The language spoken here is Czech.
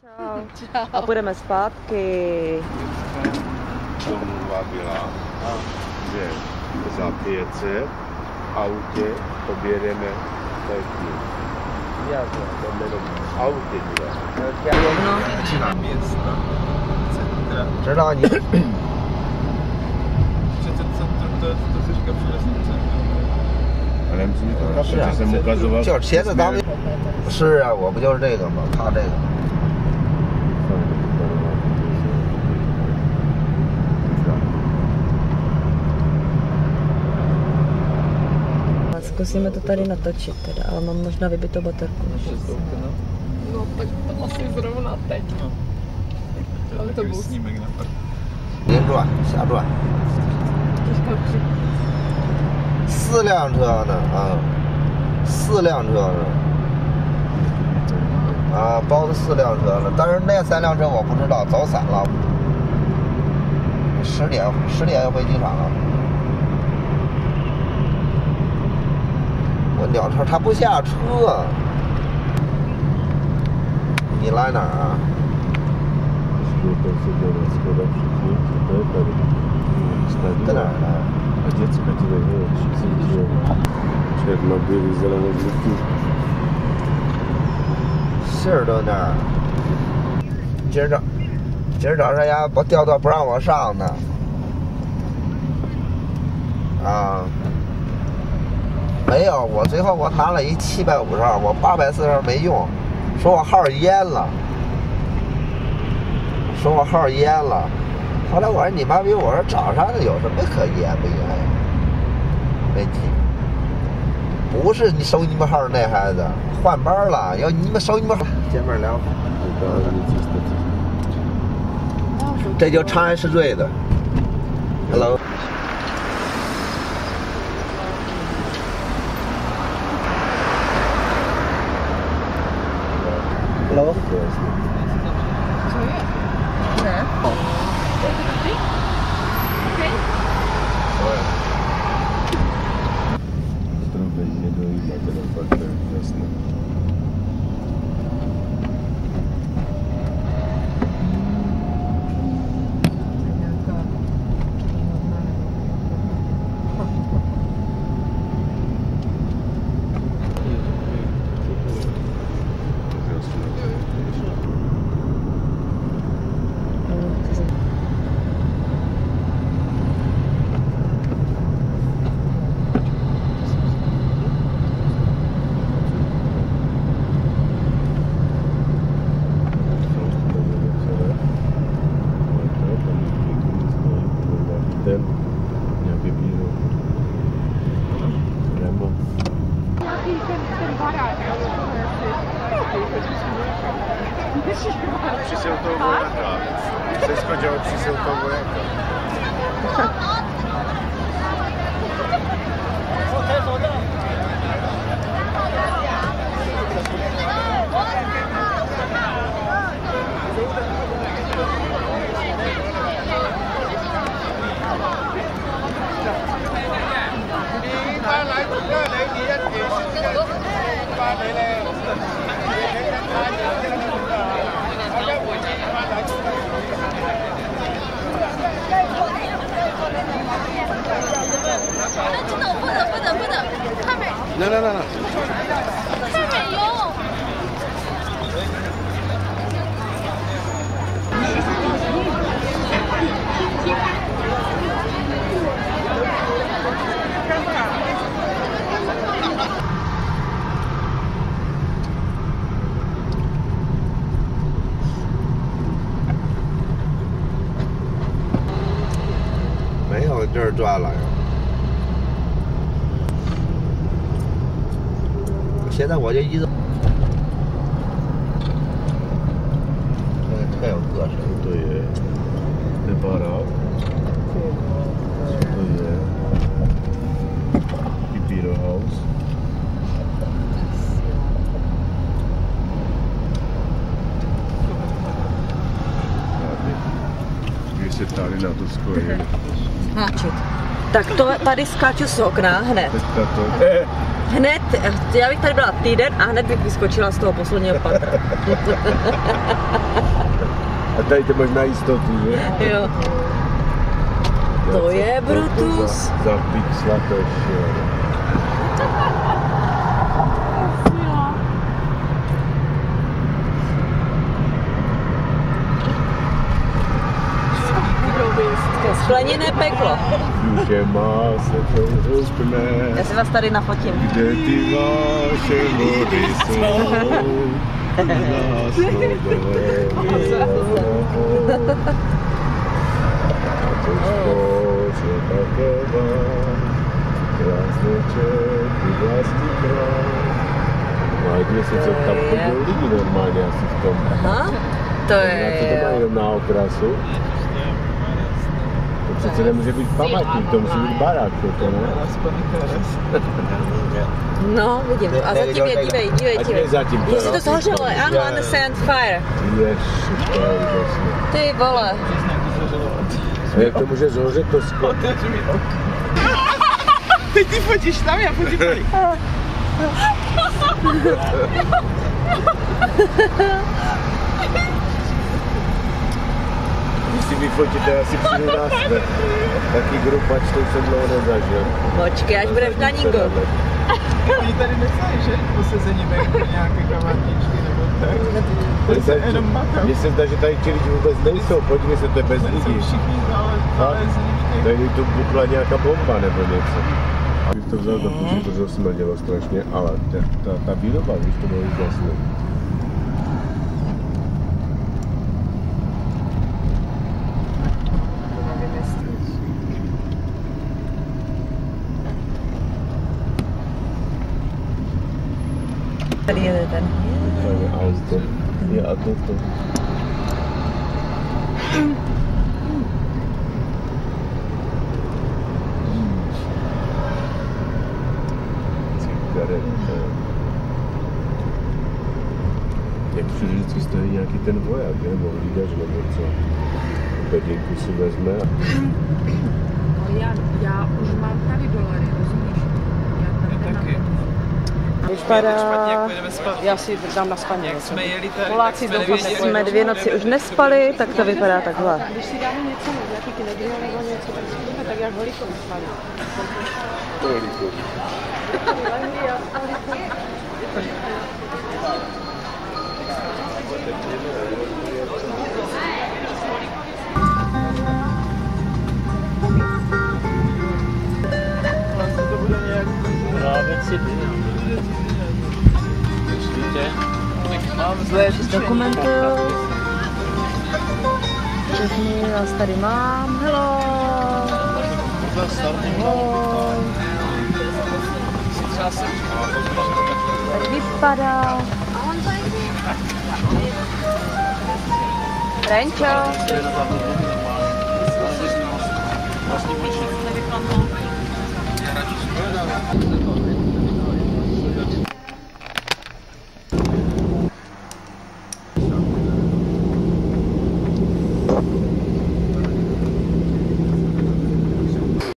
Čau. A půjdeme zpátky. Domluva byla, že za 500 v autě objedeme taky. V autě teda. Většina města, centra. 知道你 Přece centrum, to si říká především centrum. Ale myslím, že to protože jsem ukazoval. 就是茄子当是啊，我不就是这个吗？怕这个。 Zkusíme to tady natočit teda, ale mám možná vybitou baterku. No tak to asi zrovna teď. No. Autobus. Snímek na parku. 连转瞎转，4辆车呢啊，4辆车呢，啊，包的4辆车了，但是那3辆车我不知道，走散了。10点要回机场了。我鸟车他不下车，你来哪儿啊？ 在哪儿呢？ A děcka ti tady všichni černobílý, zelený. 信儿都那儿。今儿早上丫不调到不让我上呢。啊。没有，我最后我拿了一750号，我840号没用，说我号淹了。说我号淹了。 后来我说你妈逼，我说早上有什么可淹不淹呀？没急，不是你收你们号那孩子换班了，要你们收你们号。见面聊。这就长安是对的。Hello。Hello。 Přisil toho vojáka. Všechno dělal přisil toho vojáka. No. 太美哟！没有这儿转了呀。 现在我就一直，特有个性。To je barák. To je Pipiro House. Když se ptali na to skoro. Tak to tady skáču z okna hned. Teďka to. Hned, já bych tady byla týden a hned bych vyskočila z toho posledního patra. A tady to máš na jistotu, že? Jo. To je Brutus. Za pík svatež, jo. Skleněné peklo. Duše má se to rozpne. Já si vás tady nafotím. Kde ty vaše vody jsou? Co tam chodí lidi normálně asi v tom. Aha, to je... To mají jenom na okrasu. To přece nemůže být památník, to musí být barák, to ne? No, vidím. A zatím je, dívej. Jestli to zhořelo, ano, on the sand fire. Ježiš, to je úžasné. Ty vole. Jak to může zhořet, to skoro. Teď ty fotíš tam, já fotím tady. Když si vyfotíte, asi přijdu na své. Taky grupač, to jsem dlouho nezažil. Počkej, až budeš na Ningo. Oni tady nepsali, že? Posezení venku nějaké kavárničky nebo tak. Mně se zdá, že tady ti lidi vůbec nejsou, podívej se, to je bez lidí. Všichni zalezení. Tady tu bukla nějaká bomba nebo něco. Abych to vzal do puši, to smrdělo strašně, ale ta výroba, víš, to bylo úžasné. Tady je ten. Tady je auto. Je a to. Jak všude vždycky stojí nějaký ten voják, nebo hlídač, nebo co. Bedinku si vezme. No já už mám tady dolary, rozumíš? Já taky. Vypadá... Já si dám na spaní. Jsme jeli tady, Poláci doufám, Jsme 2 noci už nespali, tak to vypadá takhle. Když si dáme něco, nějaký ty neděle nebo něco, tak si budeme tak jak Holíkovi spali. Dokumentuju. Všechny vás tady mám. Hello. Tady vypadá. Renčo.